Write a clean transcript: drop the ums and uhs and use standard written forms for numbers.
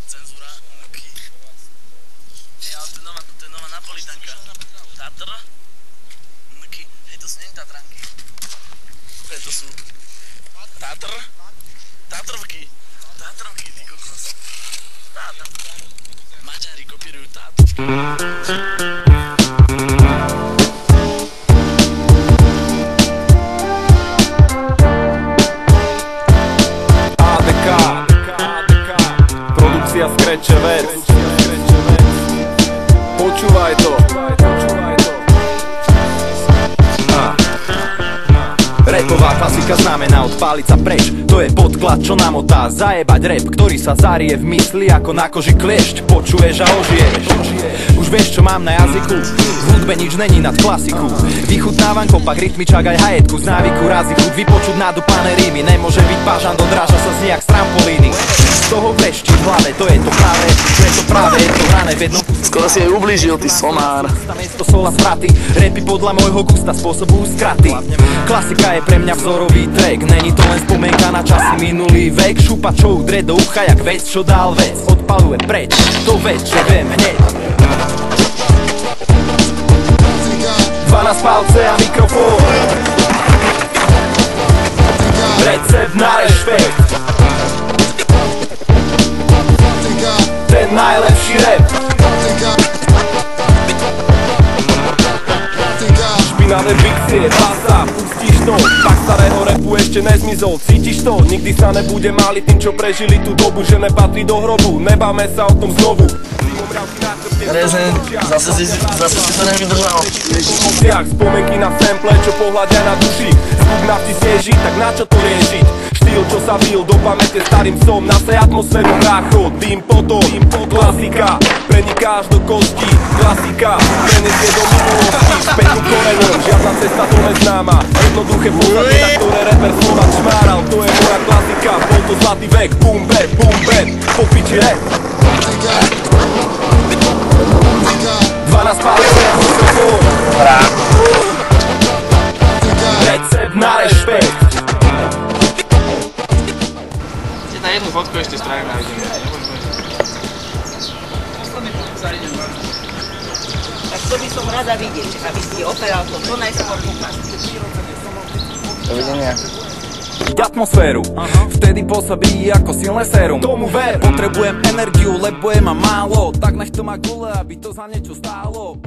Cenzúra. Ale to je nová napolitanka. Tatr. Hej, to sú nie Tatranky. To sú Tatr. Tatrovky, ty kokos. Maďari kopírujú Tatr. Produkcia Skreče vec. Počúvaj to. Rapová klasika znamená odpáliť sa preč. To je podklad, čo namotá. Zajebať rap, ktorý sa zarie v mysli ako na koži kliešť. Počuješ a ožiješ. Už vieš, čo mám na jazyku. V hudbe nič není nad klasiku. Vychutnávam kopak, rytmičák aj hajetku. Z návyku razy chuť vypočuť nadupané rímy. Nemôže byť pážan, dodráža sa z nejak z trampolíny. Z toho vrešti v hlave, to je to práve. Preto práve je to hrané v jednom. Skoro si jej ublížil, ty sonár. Miesto sola straty. Rapy podľa môjho gusta spôsobujú skraty. Klasika je pre mňa vzorový track. Není to len spomienka na časy minulý vek. Šupačov dre do ucha jak vec, čo dal vec. Odpaluje preč, to vec, čo viem hneď. 12 palce a mikrofón. Recept na rešpekt. Ten najlepší rap. Špinavé bixie, basa, pustíš to. Tak starého rapu ešte nezmizol, cítiš to. Nikdy sa nebude máliť tým, čo prežili tú dobu. Že nepatrí do hrobu, nebáme sa o tom znovu. Rezen, zase si to nevydržal. Spomenky na sample, čo pohľadia na duši. Zvuk nafty sneží, tak na čo to riešiť? Štýl, čo sa vil do pamäte starým som. Nasej atmosféru brácho, tým potom klasika, prenikáš do kosti. Klasika, prenesie do minulosti. Spätným koreňom, žiadna cesta to neznáma. Jednoduché pozadie, na ktoré rapper slova čmáral. To je moja klasika, bol to zlatý vek. Boom bap, po piči rap. 12 palec a mikrofón. Recept na rešpekt. Na jednu fotku ešte spravím a ideme. Tak to by som rada vidieť, aby si operal to čo najskôr ukázať. Dovidenia. Atmosféru, vtedy pôsobí ako silné sérum. Tomu ver, potrebujem energiu, lebo je ma málo. Tak nech to má gule, aby to za niečo stálo.